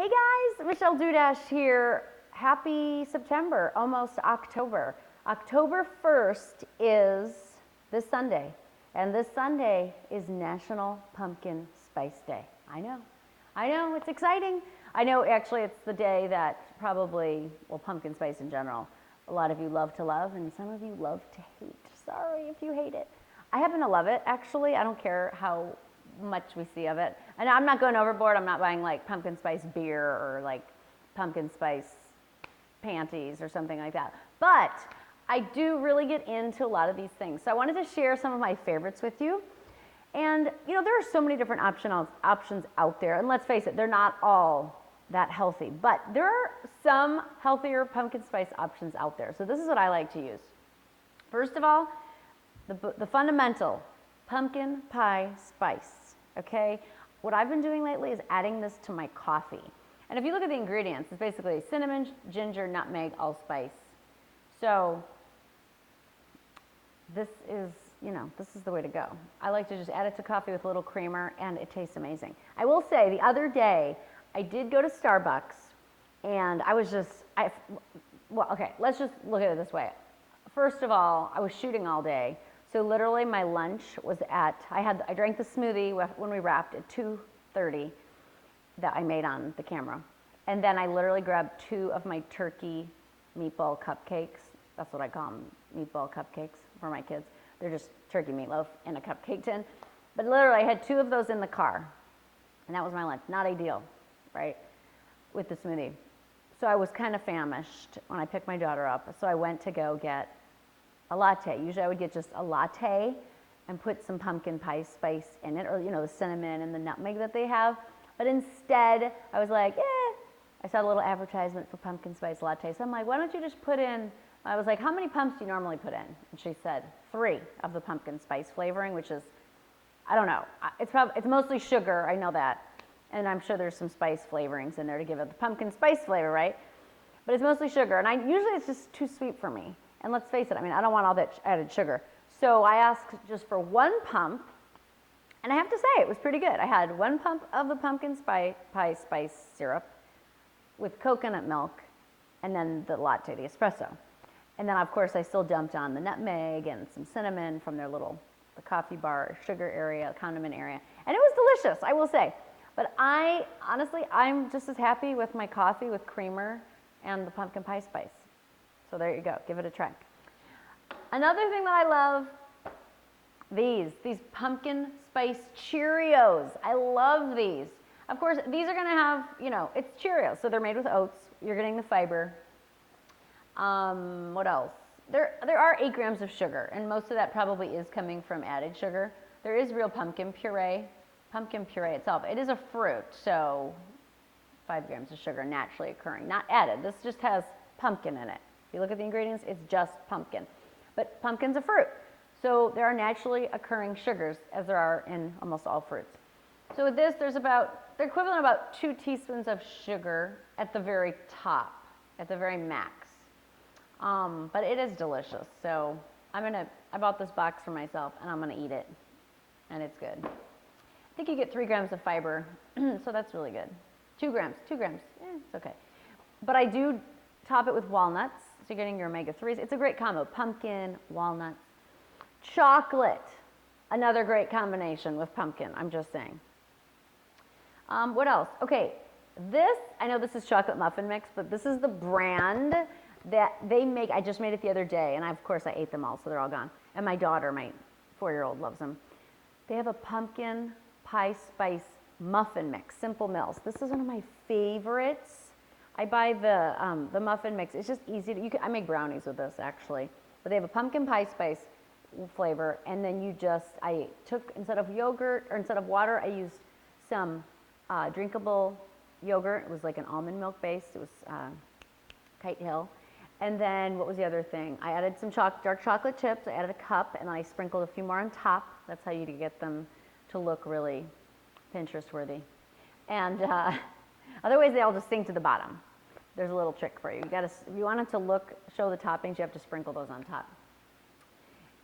Hey guys, Michelle Dudash here. Happy September, almost October. October 1st is this Sunday, and this Sunday is National Pumpkin Spice Day. I know, it's exciting. I know actually it's the day that probably, well, pumpkin spice in general, a lot of you love to love, and some of you love to hate. Sorry if you hate it. I happen to love it, actually. I don't care how much we see of it. And I'm not going overboard. I'm not buying like pumpkin spice beer or like pumpkin spice panties or something like that. But I do really get into a lot of these things. So I wanted to share some of my favorites with you. And you know, there are so many different options out there. And let's face it, they're not all that healthy. But there are some healthier pumpkin spice options out there. So this is what I like to use. First of all, the fundamental pumpkin pie spice, okay? What I've been doing lately is adding this to my coffee. And if you look at the ingredients, it's basically cinnamon, ginger, nutmeg, allspice. So this is, this is the way to go. I like to just add it to coffee with a little creamer, and it tastes amazing. I will say, the other day, I did go to Starbucks, and I was just, well, okay, let's just look at it this way. First of all, I was shooting all day. So literally my lunch was I drank the smoothie when we wrapped at 2:30 that I made on the camera. And then I literally grabbed 2 of my turkey meatball cupcakes. That's what I call them, meatball cupcakes for my kids. They're just turkey meatloaf in a cupcake tin. But literally I had 2 of those in the car. And that was my lunch. Not ideal, right? With the smoothie. So I was kind of famished when I picked my daughter up. So I went to go get a latte. Usually I would get just a latte and put some pumpkin pie spice in it, or the cinnamon and the nutmeg that they have. But instead, I was like, I saw a little advertisement for pumpkin spice latte. So I'm like, why don't you just put in, I was like, how many pumps do you normally put in? And she said 3 of the pumpkin spice flavoring, which is, I don't know. It's mostly sugar, I know that. And I'm sure there's some spice flavorings in there to give it the pumpkin spice flavor, right? But it's mostly sugar. And usually it's just too sweet for me. And let's face it, I don't want all that added sugar. So I asked just for 1 pump, and I have to say, it was pretty good. I had 1 pump of the pumpkin pie spice syrup with coconut milk, and then the latte, the espresso. And then, of course, I still dumped on the nutmeg and some cinnamon from their the coffee bar, sugar area, condiment area. And it was delicious, I will say. But honestly, I'm just as happy with my coffee with creamer and the pumpkin pie spice. So there you go, give it a try. Another thing that I love, these pumpkin spice Cheerios. I love these. Of course, these are gonna have, it's Cheerios, so they're made with oats. You're getting the fiber. What else? There are 8 grams of sugar, and most of that probably is coming from added sugar. There is real pumpkin puree itself. It is a fruit, so 5 grams of sugar naturally occurring, not added. This just has pumpkin in it. If you look at the ingredients, it's just pumpkin. But pumpkin's a fruit. So there are naturally occurring sugars, as there are in almost all fruits. So with this, they're equivalent of about 2 teaspoons of sugar at the very top, at the very max. But it is delicious. So I bought this box for myself, and I'm gonna eat it. And it's good. I think you get 3 grams of fiber, so that's really good. 2 grams, it's okay. But I do top it with walnuts, so you're getting your omega-3s. It's a great combo, pumpkin, walnuts. Chocolate, another great combination with pumpkin, I'm just saying. What else? Okay, I know this is chocolate muffin mix, but this is the brand that they make. I just made it the other day, and of course I ate them all, so they're all gone. And my daughter, my 4-year-old, loves them. They have a pumpkin pie spice muffin mix, Simple Mills. This is one of my favorites. I buy the muffin mix. It's just easy to, I make brownies with this actually. But they have a pumpkin pie spice flavor, and then I took, instead of yogurt, or instead of water, I used some drinkable yogurt. It was like an almond milk based. It was Kite Hill. And then what was the other thing? I added some dark chocolate chips. I added a cup, and then I sprinkled a few more on top. That's how you get them to look really Pinterest worthy. And otherwise, they all just sink to the bottom. There's a little trick for you. If you want it to show the toppings, you have to sprinkle those on top.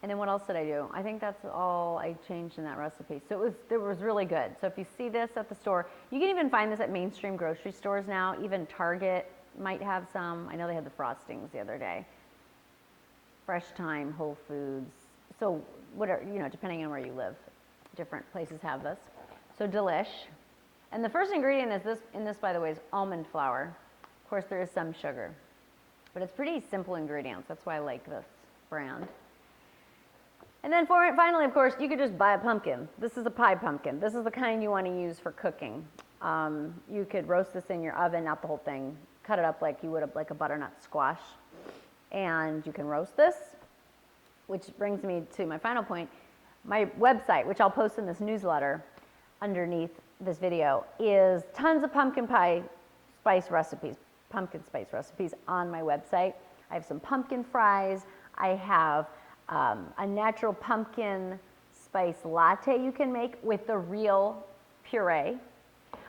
And then what else did I do? I think that's all I changed in that recipe. So it was really good. So if you see this at the store, you can even find this at mainstream grocery stores now. Even Target might have some. I know they had the frostings the other day. Fresh Thyme, Whole Foods. So whatever, you know, depending on where you live, different places have this. So delish. And the first ingredient is this, in this, by the way, is almond flour. Of course, there is some sugar, but it's pretty simple ingredients. That's why I like this brand. And then finally, of course, you could just buy a pumpkin. This is a pie pumpkin. This is the kind you want to use for cooking. You could roast this in your oven, not the whole thing. Cut it up like you would like a butternut squash. And you can roast this, which brings me to my final point. My website, which I'll post in this newsletter underneath this video, is tons of pumpkin spice recipes on my website. I have some pumpkin fries. I have a natural pumpkin spice latte you can make with the real puree.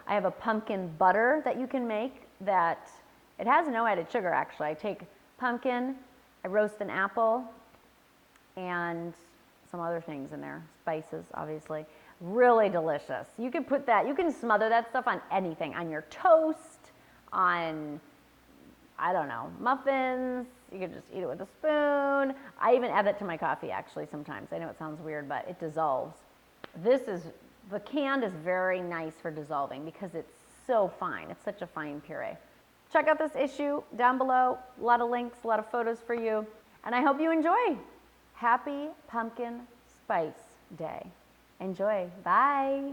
I have a pumpkin butter that you can make that, it has no added sugar actually. I take pumpkin, I roast an apple, and some other things in there, spices obviously. Really delicious. You can put that, you can smother that stuff on anything, on your toast, on, I don't know, muffins. You can just eat it with a spoon. I even add that to my coffee actually sometimes. I know it sounds weird, but it dissolves. The canned is very nice for dissolving because it's so fine. It's such a fine puree. Check out this issue down below. A lot of links, a lot of photos for you. And I hope you enjoy. Happy Pumpkin Spice Day. Enjoy. Bye.